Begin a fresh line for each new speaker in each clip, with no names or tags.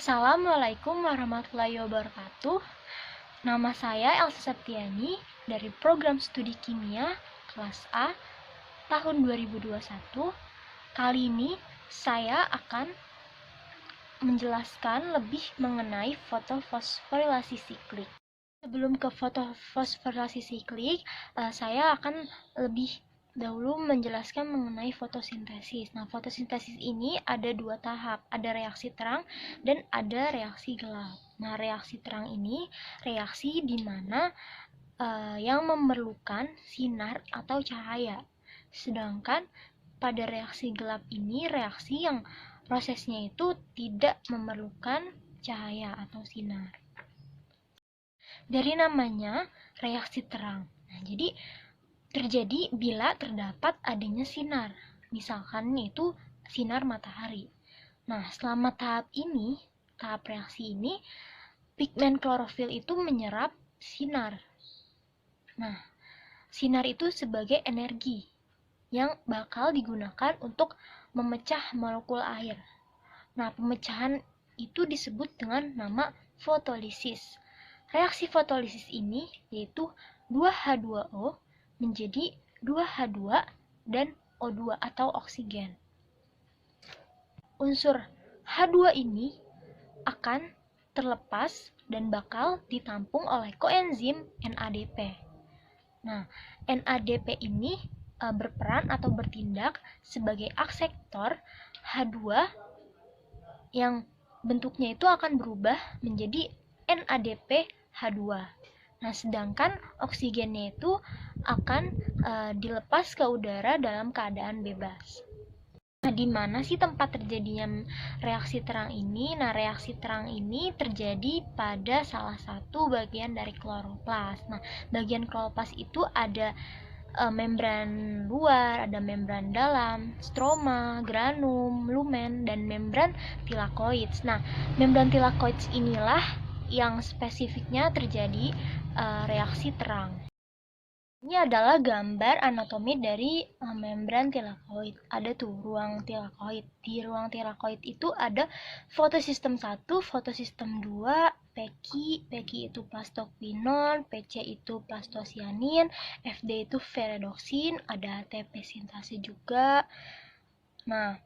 Assalamualaikum warahmatullahi wabarakatuh. Nama saya Elsa Septiani dari program studi kimia kelas A tahun 2021. Kali ini saya akan menjelaskan lebih mengenai fotofosforilasi siklik. Sebelum ke fotofosforilasi siklik, saya akan lebih dahulu menjelaskan mengenai fotosintesis. Nah, fotosintesis ini ada dua tahap, ada reaksi terang dan ada reaksi gelap. Nah, reaksi terang ini reaksi di mana yang memerlukan sinar atau cahaya. Sedangkan pada reaksi gelap ini reaksi yang prosesnya itu tidak memerlukan cahaya atau sinar. Dari namanya reaksi terang. Nah, jadi terjadi bila terdapat adanya sinar. Misalkan itu sinar matahari. Nah, selama tahap reaksi ini, pigmen klorofil itu menyerap sinar. Nah, sinar itu sebagai energi yang bakal digunakan untuk memecah molekul air. Nah, pemecahan itu disebut dengan nama fotolisis. Reaksi fotolisis ini yaitu 2H2O menjadi 2H2 dan O2 atau oksigen. Unsur H2 ini akan terlepas dan bakal ditampung oleh koenzim NADP. Nah, NADP ini berperan atau bertindak sebagai akseptor H2 yang bentuknya itu akan berubah menjadi NADP H2. Nah, sedangkan oksigennya itu akan dilepas ke udara dalam keadaan bebas. Nah, di mana sih tempat terjadinya reaksi terang ini? Nah, reaksi terang ini terjadi pada salah satu bagian dari kloroplas. Nah, bagian kloroplas itu ada membran luar, ada membran dalam, stroma, granum, lumen, dan membran tilakoids. Nah, membran tilakoids inilah yang spesifiknya terjadi reaksi terang. Ini adalah gambar anatomi dari membran tilakoid. Ada tuh ruang tilakoid. Di ruang tilakoid itu ada fotosistem 1, fotosistem 2, PEKI itu plastoquinon, PC itu plastosianin, FD itu ferredoxin, ada ATP sintase juga. Nah,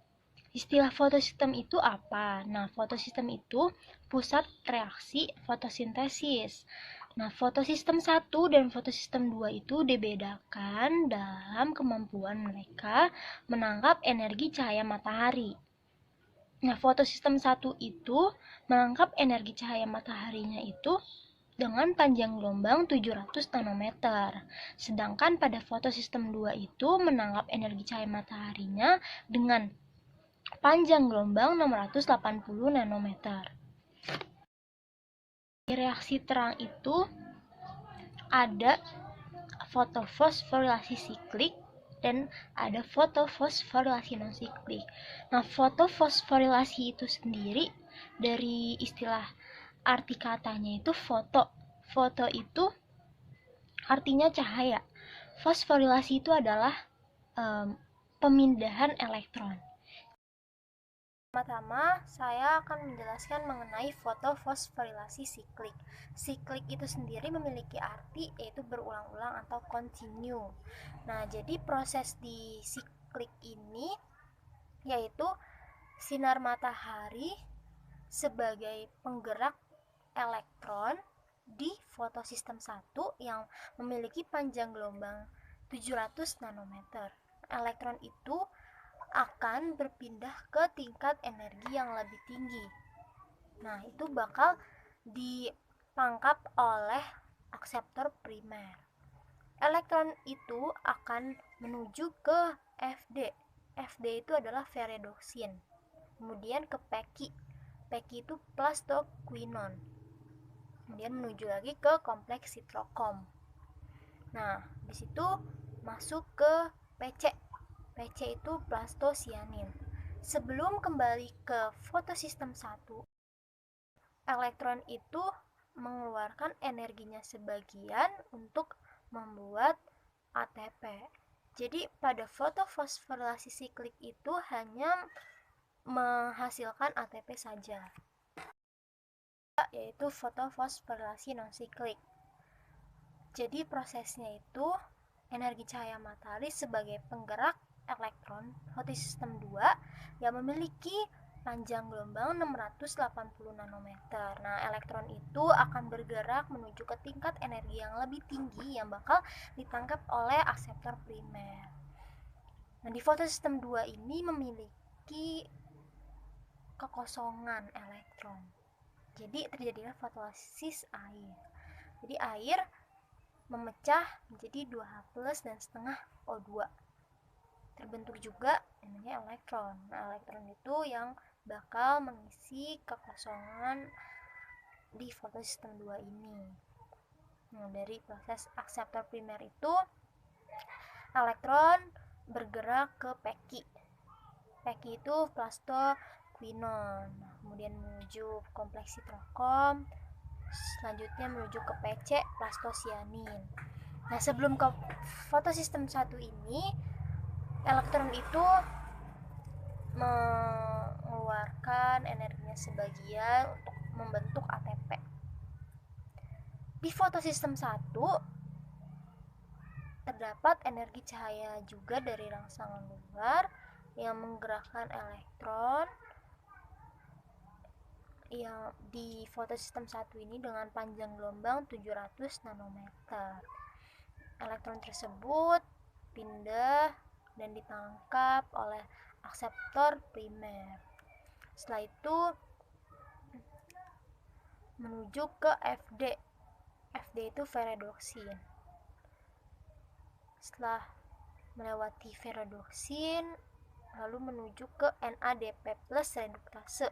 istilah fotosistem itu apa? Nah, fotosistem itu pusat reaksi fotosintesis. Nah, fotosistem 1 dan fotosistem 2 itu dibedakan dalam kemampuan mereka menangkap energi cahaya matahari. Nah, fotosistem 1 itu menangkap energi cahaya mataharinya itu dengan panjang gelombang 700 nanometer. Sedangkan pada fotosistem 2 itu menangkap energi cahaya mataharinya dengan panjang gelombang 680 nanometer. Di reaksi terang itu ada fotofosforilasi siklik dan ada fotofosforilasi non-siklik. Nah, fotofosforilasi itu sendiri dari istilah arti katanya itu foto. Foto itu artinya cahaya. Fosforilasi itu adalah pemindahan elektron. Pertama, saya akan menjelaskan mengenai fotofosforilasi siklik. Siklik itu sendiri memiliki arti yaitu berulang-ulang atau continue. Nah, jadi proses di siklik ini yaitu sinar matahari sebagai penggerak elektron di fotosistem 1 yang memiliki panjang gelombang 700 nanometer. Elektron itu akan berpindah ke tingkat energi yang lebih tinggi. Nah, itu bakal ditangkap oleh akseptor primer. Elektron itu akan menuju ke FD. FD itu adalah ferredoxin. Kemudian ke PEKI. PEKI itu plastoquinon. Kemudian menuju lagi ke kompleks sitrokom. Nah, di situ masuk ke PC. PC itu plastosianin. Sebelum kembali ke fotosistem 1, elektron itu mengeluarkan energinya sebagian untuk membuat ATP. Jadi pada fotofosforilasi siklik itu hanya menghasilkan ATP saja. yaitu fotofosforilasi non-siklik. Jadi prosesnya itu energi cahaya matahari sebagai penggerak elektron fotosistem 2 yang memiliki panjang gelombang 680 nanometer. Nah, elektron itu akan bergerak menuju ke tingkat energi yang lebih tinggi yang bakal ditangkap oleh akseptor primer. Nah, di fotosistem 2 ini memiliki kekosongan elektron. Jadi terjadilah fotolisis air. Jadi air memecah menjadi 2H+ dan setengah O2. Terbentuk juga namanya elektron. Nah, elektron itu yang bakal mengisi kekosongan di fotosistem 2 ini. Nah, dari proses akseptor primer itu elektron bergerak ke Peki. Peki itu plastoquinon. Kemudian menuju kompleks sitrokom, selanjutnya menuju ke PC plastosianin. Nah, sebelum ke fotosistem 1 ini, elektron itu mengeluarkan energinya sebagian untuk membentuk ATP. Di fotosistem 1 terdapat energi cahaya juga dari rangsangan luar yang menggerakkan elektron yang di fotosistem 1 ini dengan panjang gelombang 700 nanometer. Elektron tersebut pindah dan ditangkap oleh akseptor primer. Setelah itu menuju ke FD. FD itu ferredoksin. Setelah melewati ferredoksin, lalu menuju ke NADP+ reduktase.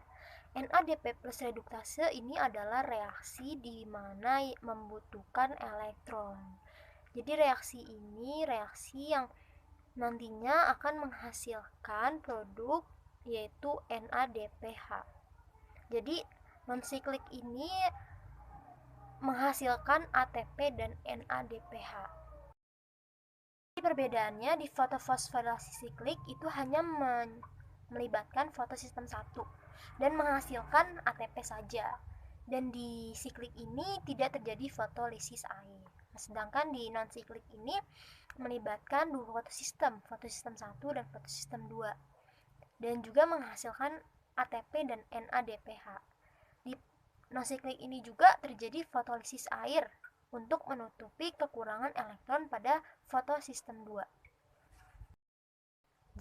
NADP+ reduktase ini adalah reaksi di mana membutuhkan elektron. Jadi reaksi ini reaksi yang nantinya akan menghasilkan produk yaitu NADPH. Jadi non-siklik ini menghasilkan ATP dan NADPH. Perbedaannya di fotofosforilasi siklik itu hanya melibatkan fotosistem 1 dan menghasilkan ATP saja. Dan di siklik ini tidak terjadi fotolisis air. Sedangkan di non-siklik ini melibatkan dua fotosistem 1 dan fotosistem 2. Dan juga menghasilkan ATP dan NADPH. Di non-siklik ini juga terjadi fotolisis air untuk menutupi kekurangan elektron pada fotosistem 2.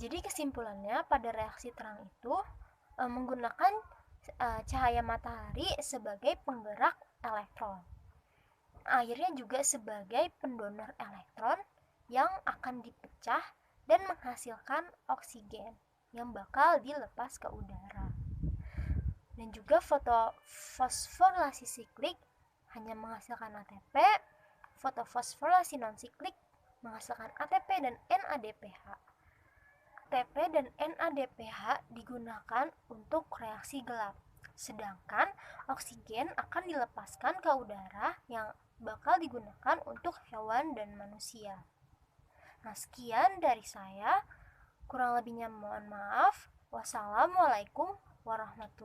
Jadi kesimpulannya pada reaksi terang itu menggunakan cahaya matahari sebagai penggerak elektron. Airnya juga sebagai pendonor elektron yang akan dipecah dan menghasilkan oksigen yang bakal dilepas ke udara. Dan juga fotofosforilasi siklik hanya menghasilkan ATP, fotofosforilasi non-siklik menghasilkan ATP dan NADPH. ATP dan NADPH digunakan untuk reaksi gelap, sedangkan oksigen akan dilepaskan ke udara yang bakal digunakan untuk hewan dan manusia. Nah, sekian dari saya. Kurang lebihnya mohon maaf. Wassalamualaikum warahmatullahi wabarakatuh.